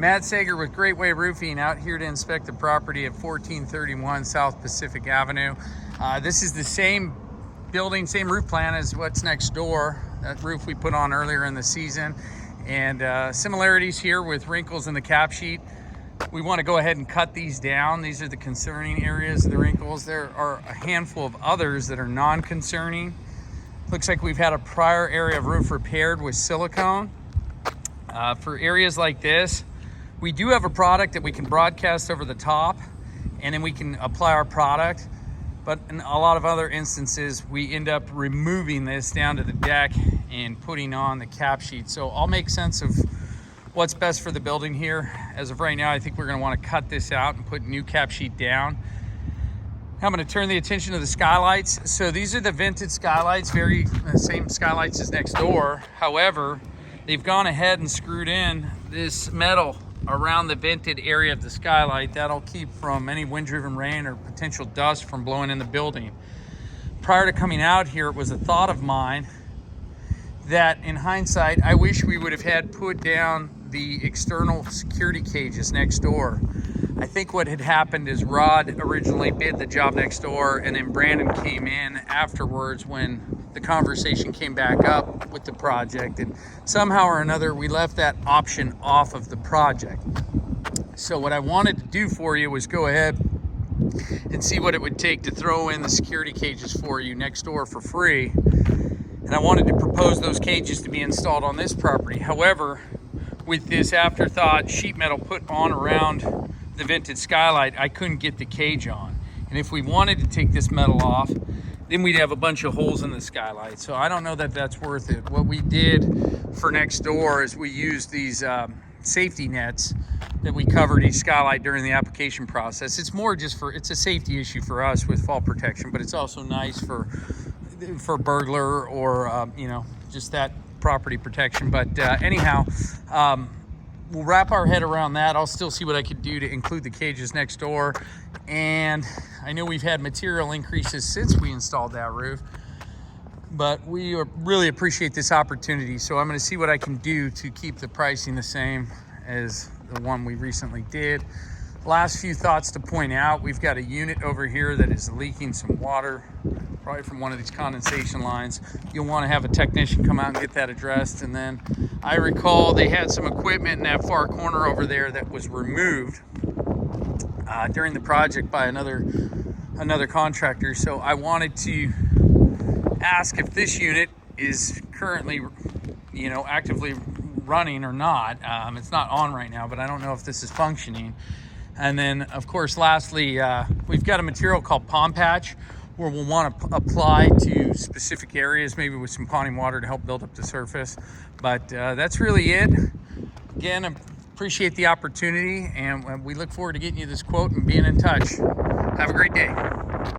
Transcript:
Matt Sager with Great Way Roofing out here to inspect the property at 1431 South Pacific Avenue. This is the same building, same roof plan as what's next door, that roof we put on earlier in the season. And similarities here with wrinkles in the cap sheet. We want to go ahead and cut these down. These are the concerning areas of the wrinkles. There are a handful of others that are non-concerning. Looks like we've had a prior area of roof repaired with silicone. For areas like this, we do have a product that we can broadcast over the top, and then we can apply our product. But in a lot of other instances, we end up removing this down to the deck and putting on the cap sheet. So I'll make sense of what's best for the building here. As of right now, I think we're gonna wanna cut this out and put new cap sheet down. I'm gonna turn the attention to the skylights. So these are the vented skylights, very same skylights as next door. However, they've gone ahead and screwed in this metal around the vented area of the skylight. That'll keep from any wind-driven rain or potential dust from blowing in the building. Prior to coming out here, it was a thought of mine that in hindsight, I wish we would have had put down the external security cages next door. I think what had happened is Rod originally bid the job next door, and then Brandon came in afterwards when the conversation came back up with the project, and somehow or another we left that option off of the project. So what I wanted to do for you was go ahead and see what it would take to throw in the security cages for you next door for free. And I wanted to propose those cages to be installed on this property. However, with this afterthought sheet metal put on around the vented skylight, I couldn't get the cage on. And if we wanted to take this metal off, then we'd have a bunch of holes in the skylight. So I don't know that that's worth it. What we did for next door is we used these safety nets that we covered each skylight during the application process. It's more just it's a safety issue for us with fall protection, but it's also nice for burglar or just that property protection. But anyhow, we'll wrap our head around that. I'll still see what I could do to include the cages next door. And I know we've had material increases since we installed that roof, but we really appreciate this opportunity. So I'm going to see what I can do to keep the pricing the same as the one we recently did. Last few thoughts to point out: we've got a unit over here that is leaking some water, probably from one of these condensation lines. You'll want to have a technician come out and get that addressed. And then I recall they had some equipment in that far corner over there that was removed during the project by another contractor. So I wanted to ask if this unit is currently, actively running or not. It's not on right now, but I don't know if this is functioning. And then, of course, lastly, we've got a material called Pond Patch, where we'll want to apply to specific areas, maybe with some ponding water to help build up the surface. But that's really it. Again, I appreciate the opportunity, and we look forward to getting you this quote and being in touch. Have a great day.